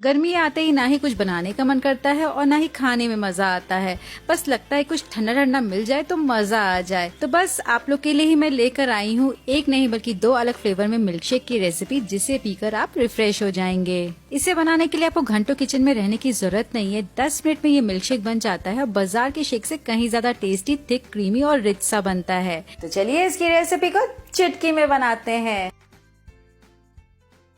गर्मी आते ही ना ही कुछ बनाने का मन करता है और ना ही खाने में मजा आता है। बस लगता है कुछ ठंडा ठंडा मिल जाए तो मजा आ जाए। तो बस आप लोग के लिए ही मैं लेकर आई हूँ एक नहीं बल्कि दो अलग फ्लेवर में मिल्क शेक की रेसिपी, जिसे पीकर आप रिफ्रेश हो जाएंगे। इसे बनाने के लिए आपको घंटों किचन में रहने की जरूरत नहीं है। 10 मिनट में ये मिल्क शेक बन जाता है और बाजार के शेक से कहीं ज्यादा टेस्टी, थिक, क्रीमी और रिच सा बनता है। तो चलिए इसकी रेसिपी को चुटकी में बनाते हैं।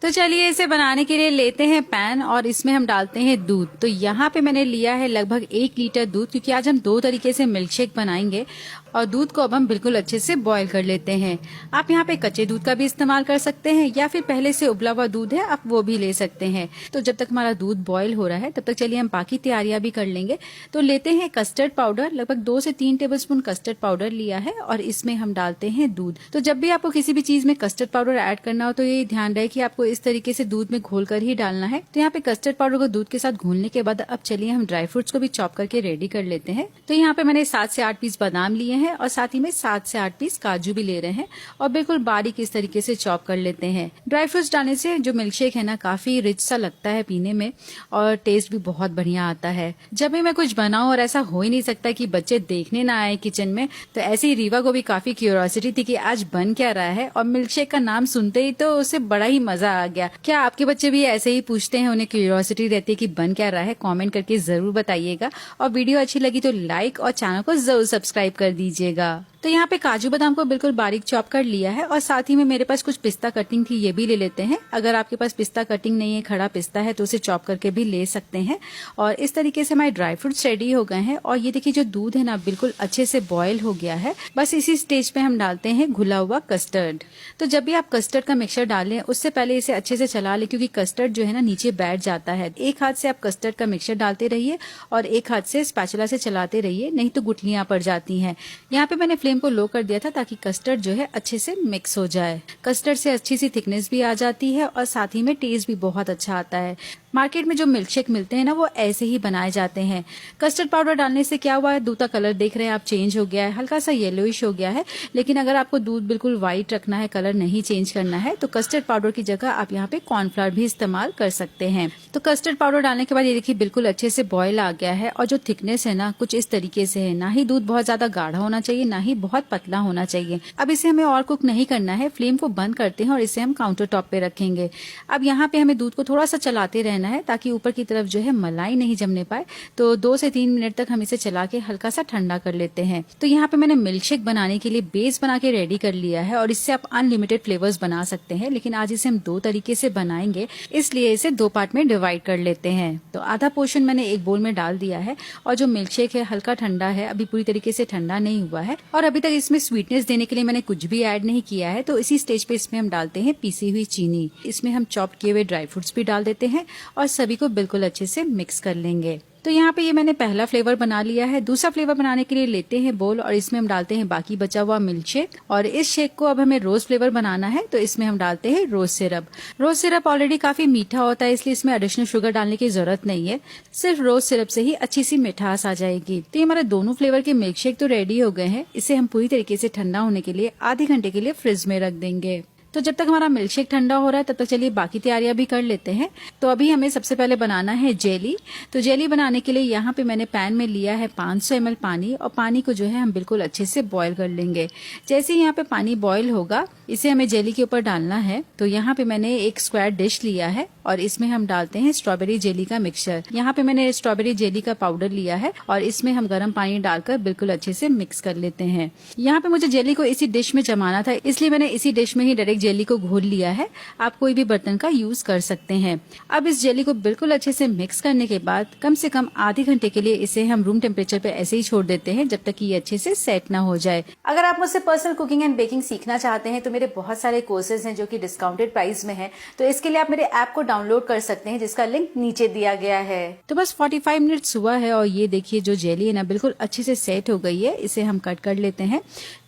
तो चलिए इसे बनाने के लिए लेते हैं पैन और इसमें हम डालते हैं दूध। तो यहाँ पे मैंने लिया है लगभग 1 लीटर दूध, क्योंकि आज हम 2 तरीके से मिल्क शेक बनाएंगे। और दूध को अब हम बिल्कुल अच्छे से बॉईल कर लेते हैं। आप यहाँ पे कच्चे दूध का भी इस्तेमाल कर सकते हैं या फिर पहले से उबला हुआ दूध है आप वो भी ले सकते हैं। तो जब तक हमारा दूध बॉईल हो रहा है तब तक चलिए हम बाकी तैयारियां भी कर लेंगे। तो लेते हैं कस्टर्ड पाउडर, लगभग 2 से 3 टेबलस्पून कस्टर्ड पाउडर लिया है और इसमें हम डालते हैं दूध। तो जब भी आपको किसी भी चीज में कस्टर्ड पाउडर ऐड करना हो तो ये ध्यान रहे कि आपको इस तरीके से दूध में घोल कर ही डालना है। तो यहाँ पे कस्टर्ड पाउडर को दूध के साथ घोलने के बाद अब चलिए हम ड्राई फ्रूट्स को भी चॉप करके रेडी कर लेते हैं। तो यहाँ पे मैंने 7 से 8 पीस बादाम लिए हैं और साथ ही में 7 से 8 पीस काजू भी ले रहे हैं और बिल्कुल बारीक इस तरीके से चॉप कर लेते हैं। ड्राई फ्रूट्स डालने से जो मिल्क शेक है ना काफी रिच सा लगता है पीने में और टेस्ट भी बहुत बढ़िया आता है। जब भी मैं कुछ बनाऊं और ऐसा हो ही नहीं सकता कि बच्चे देखने ना आए किचन में, तो ऐसे ही रीवा को भी काफी क्यूरियोसिटी थी कि आज बन क्या रहा है और मिल्क शेक का नाम सुनते ही तो उसे बड़ा ही मजा आ गया। क्या आपके बच्चे भी ऐसे ही पूछते हैं, उन्हें क्यूरियोसिटी रहती है कि बन क्या रहा है? कमेंट करके जरूर बताइएगा और वीडियो अच्छी लगी तो लाइक और चैनल को जरूर सब्सक्राइब कर दीजिएगा। तो यहाँ पे काजू बादाम को बिल्कुल बारीक चॉप कर लिया है और साथ ही में मेरे पास कुछ पिस्ता कटिंग थी, ये भी ले लेते हैं। अगर आपके पास पिस्ता कटिंग नहीं है, खड़ा पिस्ता है, तो उसे चॉप करके भी ले सकते हैं। और इस तरीके से हमारे ड्राई फ्रूट्स रेडी हो गए हैं और ये देखिए जो दूध है ना बिल्कुल अच्छे से बॉयल हो गया है। बस इसी स्टेज पे हम डालते हैं घुला हुआ कस्टर्ड। तो जब भी आप कस्टर्ड का मिक्सचर डालें उससे पहले इसे अच्छे से चला लें, क्योंकि कस्टर्ड जो है ना नीचे बैठ जाता है। एक हाथ से आप कस्टर्ड का मिक्सचर डालते रहिए और एक हाथ से स्पैचुला से चलाते रहिए, नहीं तो गुठलियां पड़ जाती हैं। यहाँ पे मैंने फ्लेम को लो कर दिया था ताकि कस्टर्ड जो है अच्छे से मिक्स हो जाए। कस्टर्ड से अच्छी सी थिकनेस भी आ जाती है और साथ ही में टेस्ट भी बहुत अच्छा आता है। मार्केट में जो मिल्क शेक मिलते हैं ना वो ऐसे ही बनाए जाते हैं। कस्टर्ड पाउडर डालने से क्या हुआ है, दूध का कलर देख रहे हैं आप चेंज हो गया है, हल्का सा येलोइश हो गया है। लेकिन अगर आपको दूध बिल्कुल व्हाइट रखना है, कलर नहीं चेंज करना है, तो कस्टर्ड पाउडर की जगह आप यहाँ पे कॉर्नफ्लावर भी इस्तेमाल कर सकते हैं। तो कस्टर्ड पाउडर डालने के बाद ये देखिए बिल्कुल अच्छे से बॉयल आ गया है और जो थिकनेस है ना कुछ इस तरीके से है। ना ही दूध बहुत ज्यादा गाढ़ा होना चाहिए, ना ही बहुत पतला होना चाहिए। अब इसे हमें और कुक नहीं करना है, फ्लेम को बंद करते हैं और इसे हम काउंटर टॉप पे रखेंगे। अब यहाँ पे हमें दूध को थोड़ा सा चलाते रहना है ताकि ऊपर की तरफ जो है मलाई नहीं जमने पाए। तो 2 से 3 मिनट तक हम इसे चला के हल्का सा ठंडा कर लेते हैं। तो यहाँ पे मैंने मिल्क शेक बनाने के लिए बेस बना के रेडी कर लिया है और इससे आप अनलिमिटेड फ्लेवर्स बना सकते हैं। लेकिन आज इसे हम 2 तरीके से बनाएंगे, इसलिए इसे 2 पार्ट में डिवाइड कर लेते हैं। तो आधा पोर्शन मैंने एक बोल में डाल दिया है और जो मिल्क शेक है हल्का ठंडा है, अभी पूरी तरीके से ठंडा नहीं हुआ है और अभी तक इसमें स्वीटनेस देने के लिए मैंने कुछ भी ऐड नहीं किया है। तो इसी स्टेज पे इसमें हम डालते हैं पीसी हुई चीनी। इसमें हम चॉप किए हुए ड्राई फ्रूट्स भी डाल देते हैं और सभी को बिल्कुल अच्छे से मिक्स कर लेंगे। तो यहाँ पे ये मैंने पहला फ्लेवर बना लिया है। दूसरा फ्लेवर बनाने के लिए लेते हैं बोल और इसमें हम डालते हैं बाकी बचा हुआ मिल्क शेक। और इस शेक को अब हमें रोज फ्लेवर बनाना है, तो इसमें हम डालते हैं रोज सिरप। रोज सिरप ऑलरेडी काफी मीठा होता है, इसलिए इसमें एडिशनल शुगर डालने की जरूरत नहीं है। सिर्फ रोज सिरप से ही अच्छी सी मिठास आ जाएगी। तो ये हमारे दोनों फ्लेवर के मिल्क शेक तो रेडी हो गए हैं। इसे हम पूरी तरीके से ठंडा होने के लिए आधे घंटे के लिए फ्रिज में रख देंगे। तो जब तक हमारा मिल्क शेक ठंडा हो रहा है तब तक चलिए बाकी तैयारियां भी कर लेते हैं। तो अभी हमें सबसे पहले बनाना है जेली। तो जेली बनाने के लिए यहाँ पे मैंने पैन में लिया है 500 ml पानी और पानी को जो है हम बिल्कुल अच्छे से बॉईल कर लेंगे। जैसे ही यहाँ पे पानी बॉईल होगा इसे हमें जेली के ऊपर डालना है। तो यहाँ पे मैंने एक स्क्वायर डिश लिया है और इसमें हम डालते हैं स्ट्रॉबेरी जेली का मिक्सचर। यहाँ पे मैंने स्ट्रॉबेरी जेली का पाउडर लिया है और इसमें हम गर्म पानी डालकर बिल्कुल अच्छे से मिक्स कर लेते हैं। यहाँ पे मुझे जेली को इसी डिश में जमाना था, इसलिए मैंने इसी डिश में ही डायरेक्ट जेली को घोल लिया है। आप कोई भी बर्तन का यूज कर सकते हैं। अब इस जेली को बिल्कुल अच्छे से मिक्स करने के बाद कम से कम आधे घंटे के लिए इसे हम रूम टेम्परेचर पे ऐसे ही छोड़ देते हैं जब तक कि ये अच्छे से सेट ना हो जाए। अगर आप मुझसे पर्सनल कुकिंग एंड बेकिंग सीखना चाहते हैं तो मेरे बहुत सारे कोर्सेज हैं जो कि डिस्काउंटेड प्राइस में हैं। तो इसके लिए आप मेरे ऐप को डाउनलोड कर सकते हैं जिसका लिंक नीचे दिया गया है। तो बस 45 मिनट्स हुआ है और ये देखिए जो जेली है ना बिल्कुल अच्छे से सेट हो गई है। इसे हम कट कर लेते हैं।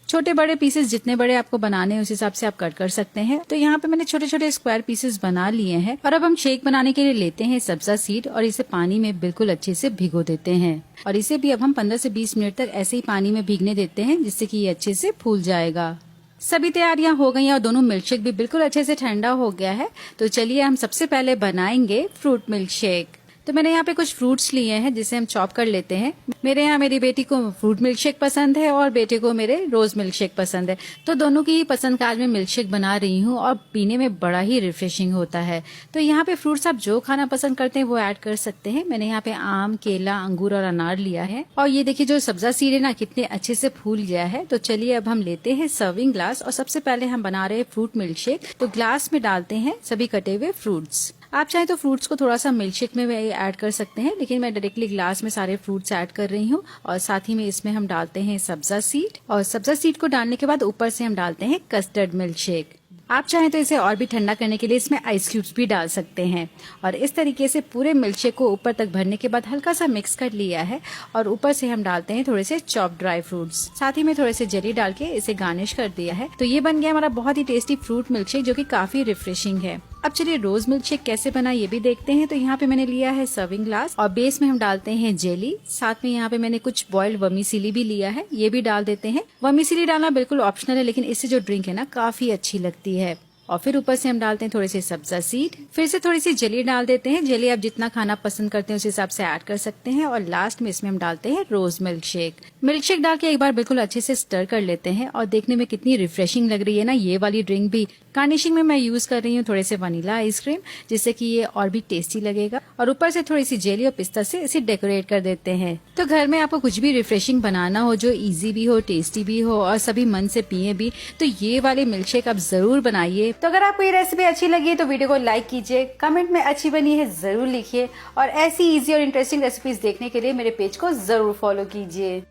छोटे बड़े पीसेस जितने बड़े आपको बनाने हैं उस हिसाब से आप कट कर सकते हैं। तो यहाँ पे मैंने छोटे छोटे स्क्वायर पीसेस बना लिए हैं और अब हम शेक बनाने के लिए लेते हैं सब्जा सीड और इसे पानी में बिल्कुल अच्छे से भिगो देते हैं और इसे भी अब हम 15 से 20 मिनट तक ऐसे ही पानी में भीगने देते हैं जिससे कि ये अच्छे से फूल जाएगा। सभी तैयारियां हो गई हैं और दोनों मिल्क शेक भी बिल्कुल अच्छे से ठंडा हो गया है। तो चलिए हम सबसे पहले बनाएंगे फ्रूट मिल्क शेक। तो मैंने यहाँ पे कुछ फ्रूट्स लिए हैं जिसे हम चॉप कर लेते हैं। मेरे यहाँ मेरी बेटी को फ्रूट मिल्क शेक पसंद है और बेटे को मेरे रोज मिल्क शेक पसंद है। तो दोनों की ही पसंद का आज मैं मिल्क शेक बना रही हूँ और पीने में बड़ा ही रिफ्रेशिंग होता है। तो यहाँ पे फ्रूट्स आप जो खाना पसंद करते हैं वो ऐड कर सकते हैं। मैंने यहाँ पे आम, केला, अंगूर और अनार लिया है। और ये देखिए जो सब्जा सीड है ना कितने अच्छे से फूल गया है। तो चलिए अब हम लेते हैं सर्विंग ग्लास और सबसे पहले हम बना रहे हैं फ्रूट मिल्क शेक। तो ग्लास में डालते हैं सभी कटे हुए फ्रूट्स। आप चाहे तो फ्रूट्स को थोड़ा सा मिल्क शेक में ऐड कर सकते हैं, लेकिन मैं डायरेक्टली ग्लास में सारे फ्रूट्स ऐड कर रही हूँ। और साथ ही में इसमें हम डालते हैं सब्जा सीड और सब्जा सीड को डालने के बाद ऊपर से हम डालते हैं कस्टर्ड मिल्क शेक। आप चाहें तो इसे और भी ठंडा करने के लिए इसमें आइस क्यूब्स भी डाल सकते हैं। और इस तरीके से पूरे मिल्क शेक को ऊपर तक भरने के बाद हल्का सा मिक्स कर लिया है और ऊपर से हम डालते हैं थोड़े से चॉप ड्राई फ्रूट्स, साथ ही में थोड़े से जेली डाल के इसे गार्निश कर दिया है। तो ये बन गया हमारा बहुत ही टेस्टी फ्रूट मिल्क शेक जो कि काफी रिफ्रेशिंग है। अब चलिए रोज मिल्क शेक कैसे बना ये भी देखते हैं। तो यहाँ पे मैंने लिया है सर्विंग ग्लास और बेस में हम डालते हैं जेली, साथ में यहाँ पे मैंने कुछ बॉइल्ड वर्मीसेली भी लिया है, ये भी डाल देते हैं। वर्मीसेली डालना बिल्कुल ऑप्शनल है, लेकिन इससे जो ड्रिंक है ना काफी अच्छी लगती है। और फिर ऊपर से हम डालते हैं थोड़े से सब्जा सीड, फिर से थोड़ी सी जेली डाल देते हैं। जेली आप जितना खाना पसंद करते हैं उस हिसाब से ऐड कर सकते हैं। और लास्ट में इसमें हम डालते हैं रोज मिल्क शेक। मिल्क शेक डाल के एक बार बिल्कुल अच्छे से स्टर कर लेते हैं और देखने में कितनी रिफ्रेशिंग लग रही है ना ये वाली ड्रिंक भी। गार्निशिंग में मैं यूज कर रही हूँ थोड़े से वनीला आइसक्रीम, जिससे कि ये और भी टेस्टी लगेगा। और ऊपर से थोड़ी सी जेली और पिस्ता से इसे डेकोरेट कर देते हैं। तो घर में आपको कुछ भी रिफ्रेशिंग बनाना हो जो इजी भी हो, टेस्टी भी हो और सभी मन से पिए भी, तो ये वाले मिल्क शेक आप जरूर बनाइए। तो अगर आपको ये रेसिपी अच्छी लगी तो वीडियो को लाइक कीजिए, कमेंट में अच्छी बनी है जरूर लिखिए और ऐसी इजी और इंटरेस्टिंग रेसिपीज देखने के लिए मेरे पेज को जरूर फॉलो कीजिए।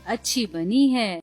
अच्छी बनी है।